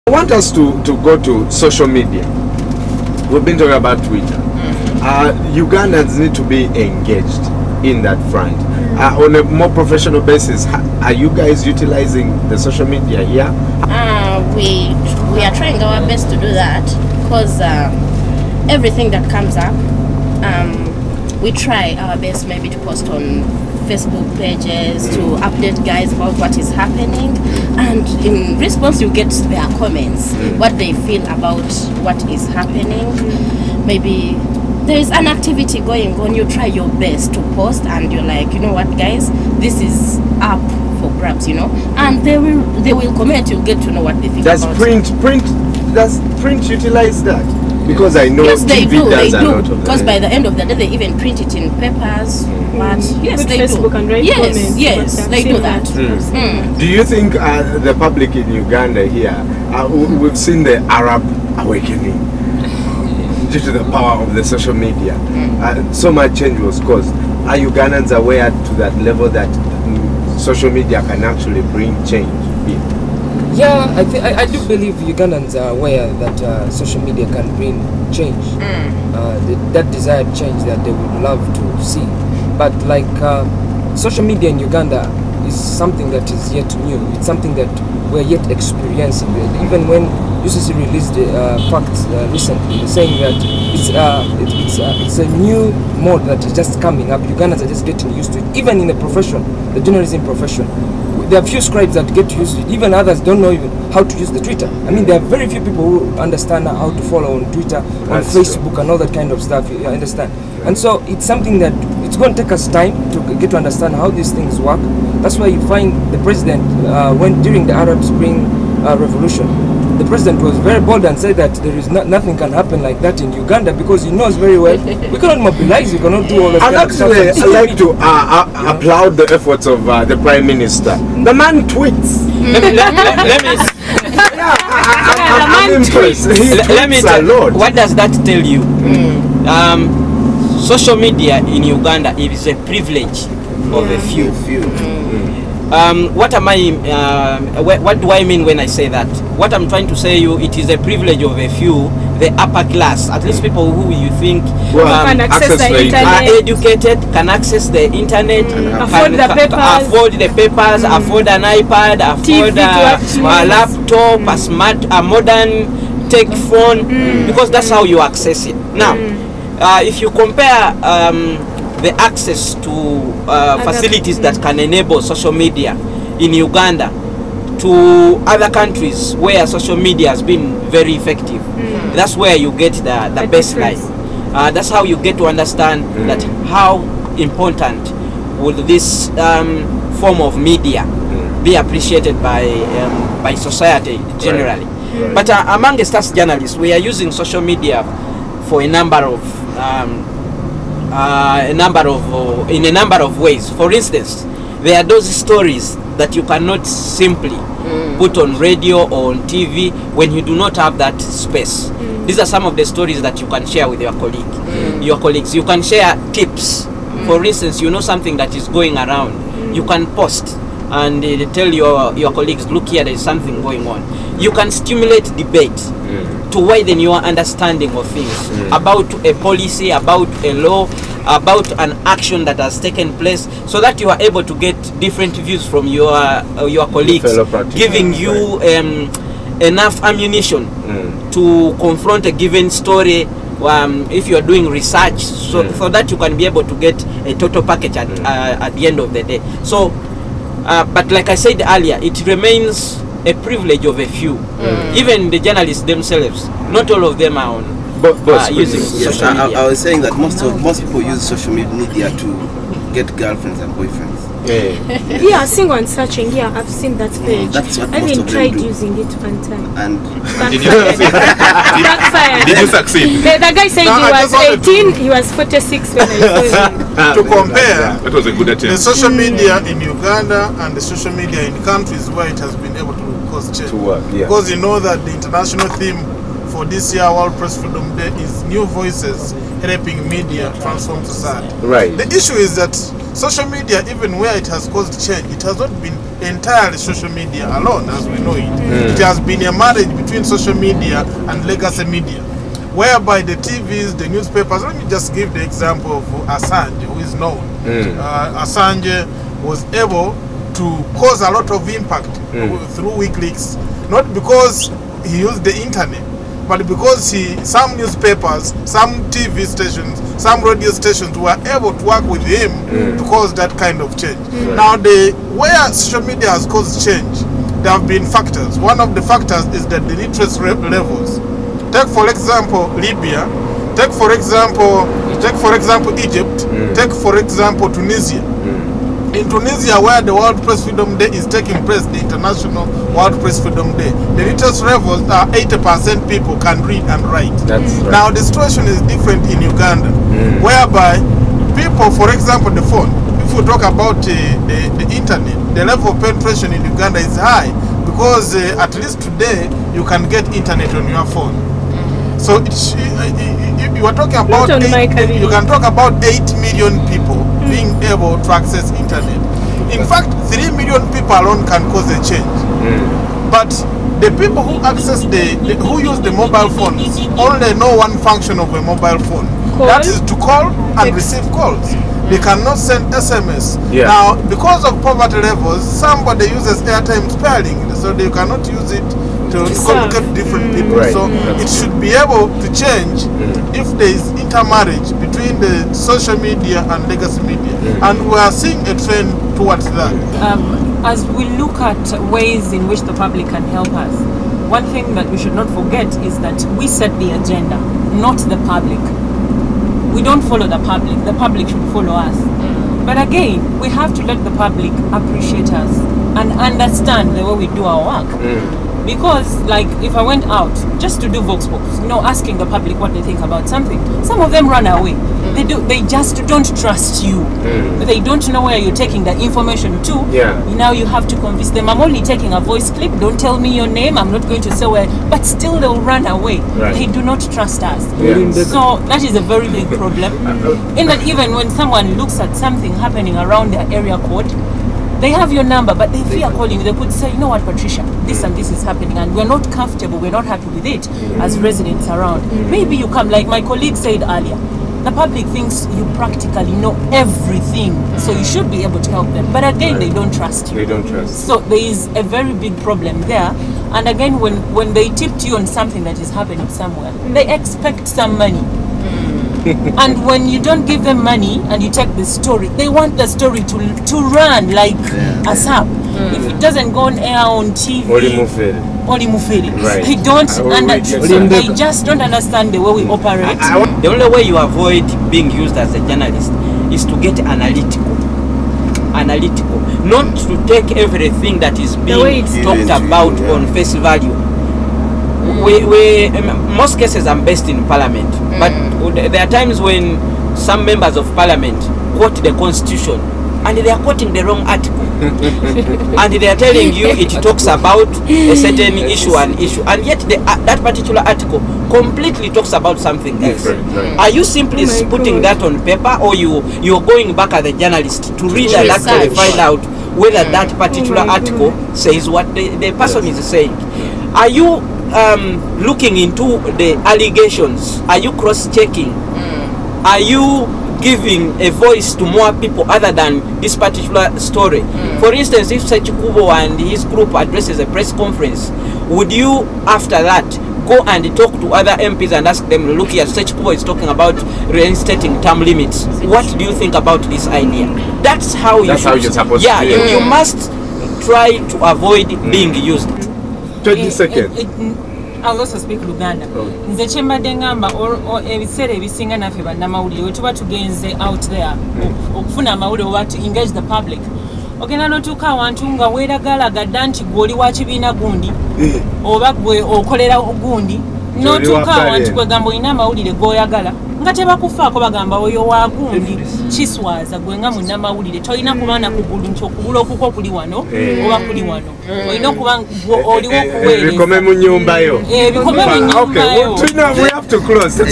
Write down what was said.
I want us to go to social media. We've been talking about Twitter. Ugandans need to be engaged in that front. On a more professional basis, are you guys utilizing the social media here? We are trying our best to do that, because everything that comes up, we try our best maybe to post on Facebook pages to update guys about what is happening, and in response you get their comments, what they feel about what is happening. Maybe there is an activity going on, you try your best to post, and you're like, you know what guys, this is up for grabs, you know, and they will comment. You'll get to know what they think. Does about does print utilize that? Because I know yes, they TV do. does They a do. lot of Because that. by the end of the day, they even print it in papers. But yes, With they Facebook do. and write Yes, comments, yes, but they I've do seen that. Do you think the public in Uganda here, we've seen the Arab awakening due to the power of the social media? So much change was caused. Are Ugandans aware to that level that social media can actually bring change here? Yeah, I do believe Ugandans are aware that social media can bring change, that desired change that they would love to see. But like social media in Uganda is something that is yet new. It's something that we're yet experiencing. Even when UCC released facts recently, saying that it's a new mode that is just coming up. Ugandans are just getting used to it. Even in the profession, the journalism profession, there are few scribes that get used to it. Even others don't know even how to use the Twitter. I mean, there are very few people who understand how to follow on Twitter, on Facebook, and all that kind of stuff. You understand? And so it's something that it's going to take us time to get to understand how these things work. That's why you find the president, when during the Arab Spring Revolution, the president was very bold and said that there is nothing can happen like that in Uganda, because he knows very well we cannot mobilize, we cannot do all that. And actually, I like to applaud the efforts of the Prime Minister. The man tweets. Let me I'm impressed. He tweets a lot. What does that tell you? Social media in Uganda is a privilege of a few. What do I mean when I say that? What I'm trying to say you, it is a privilege of a few, the upper class, at least people who you think can access the internet, are educated, can access the internet, afford the papers, afford an iPad, afford a laptop, a modern tech phone, because that's how you access it. Now, if you compare the access to facilities that can enable social media in Uganda to other countries where social media has been very effective, that's where you get the baseline. That's how you get to understand that how important would this form of media be appreciated by society generally. But amongst us journalists, we are using social media for in a number of ways. For instance, there are those stories that you cannot simply put on radio or on TV when you do not have that space. These are some of the stories that you can share with your colleagues. You can share tips. For instance, you know something that is going around, you can post and tell your colleagues, look here, there is something going on. You can stimulate debate to widen your understanding of things, about a policy, about a law, about an action that has taken place, so that you are able to get different views from your colleagues, giving you enough ammunition to confront a given story if you are doing research, so that you can be able to get a total package at the end of the day. So but like I said earlier, it remains a privilege of a few. Even the journalists themselves, not all of them are on using social media. I was saying that most people use social media to get girlfriends and boyfriends. Yeah, single and searching. Yeah, I've seen that page. That's what I most even of them tried do. using it one time. And did you succeed? Backfired. Did you succeed? The guy said No, he I was just 18, he was 46 when I saw him. To compare That was a good attempt. the social media in Uganda and the social media in countries where it has been able to cause change. To work, yeah. Because you know that the international theme for this year World Press Freedom Day is new voices helping media transform society. Right. The issue is that social media, even where it has caused change, it has not been entirely social media alone, as we know it. It has been a marriage between social media and legacy media, whereby the TVs, the newspapers. Let me just give the example of Assange, who is known. Assange was able to cause a lot of impact through WikiLeaks, not because he used the internet, but because some newspapers, some TV stations, some radio stations were able to work with him to cause that kind of change. Now, where social media has caused change, there have been factors. One of the factors is that the literacy levels. Take for example Libya. Take for example Egypt. Take for example Tunisia. In Tunisia, where the World Press Freedom Day is taking place, the International World Press Freedom Day, the literacy levels are 80% people can read and write. That's right. Now the situation is different in Uganda, whereby people, for example, the phone. If we talk about the internet, the level of penetration in Uganda is high because at least today you can get internet on your phone. So you are talking about you can talk about 8 million people being able to access internet. In fact, 3 million people alone can cause a change. But the people who access who use the mobile phones only know one function of a mobile phone. That is to call and receive calls. They cannot send SMS. Now, because of poverty levels, somebody uses airtime sparingly, so they cannot use it to communicate different people. So it should be able to change if there is intermarriage between the social media and legacy media. And we are seeing a trend towards that. As we look at ways in which the public can help us, one thing that we should not forget is that we set the agenda, not the public. We don't follow the public should follow us. But again, we have to let the public appreciate us and understand the way we do our work. Because, like, if I went out just to do Vox Pops, asking the public what they think about something, some of them run away. They just don't trust you. They don't know where you're taking the information to. Now you have to convince them. I'm only taking a voice clip. Don't tell me your name. I'm not going to say where. But still, they'll run away. They do not trust us. So that is a very big problem. In that, even when someone looks at something happening around their area code, they have your number, but they fear calling. They could say, you know what, Patricia, this and this is happening, and we're not comfortable, we're not happy with it as residents around. Maybe you come, like my colleague said earlier, the public thinks you practically know everything, so you should be able to help them. But again, they don't trust you. They don't trust. So there is a very big problem there. And again, when they tip to you on something that is happening somewhere, they expect some money. And when you don't give them money and you take the story, they want the story to run like a sap. If it doesn't go on air on TV, they don't they just don't understand the way we operate. The only way you avoid being used as a journalist is to get analytical, not to take everything that is being talked about on face value. Most cases I'm based in Parliament, but there are times when some members of Parliament quote the Constitution and they are quoting the wrong article. And they are telling you it talks about a certain issue, and yet that particular article completely talks about something else. Are you simply putting that on paper, or you're going back as a journalist to read that article to find out whether that particular article says what the person is saying? Are you looking into the allegations? Are you cross-checking? Are you giving a voice to more people other than this particular story? For instance, if Sechikubo and his group addresses a press conference, would you after that go and talk to other MPs and ask them, look here, Sechikubo is talking about reinstating term limits. What do you think about this idea? That's how you're supposed to do it. You must try to avoid being used. 20 seconds. I'll also speak Luganda. Nze kyembadde ngamba ebiseera ebisinga naffe bannamawulire we tuba tugenze out there okufuna amawulire oba to engage the public, ogenda n'otuuka awantu nga weeragalagadda nti gwe oli wa kibiina gundi oba gwe okolera gundi, n'otuuka awantu kwegamba olina amawulire g'oyagala nga tebakufaako bagamba oyo wa gundi kiswaza gwe nga munnamawulire tolina kuba na kugulu nti okugulu okuko kuli wano oba kuli wano, olina okuba oliwo okuweereza ebikome mu nnyumba yo. Ebikome mu nnyumba yo. We have to close.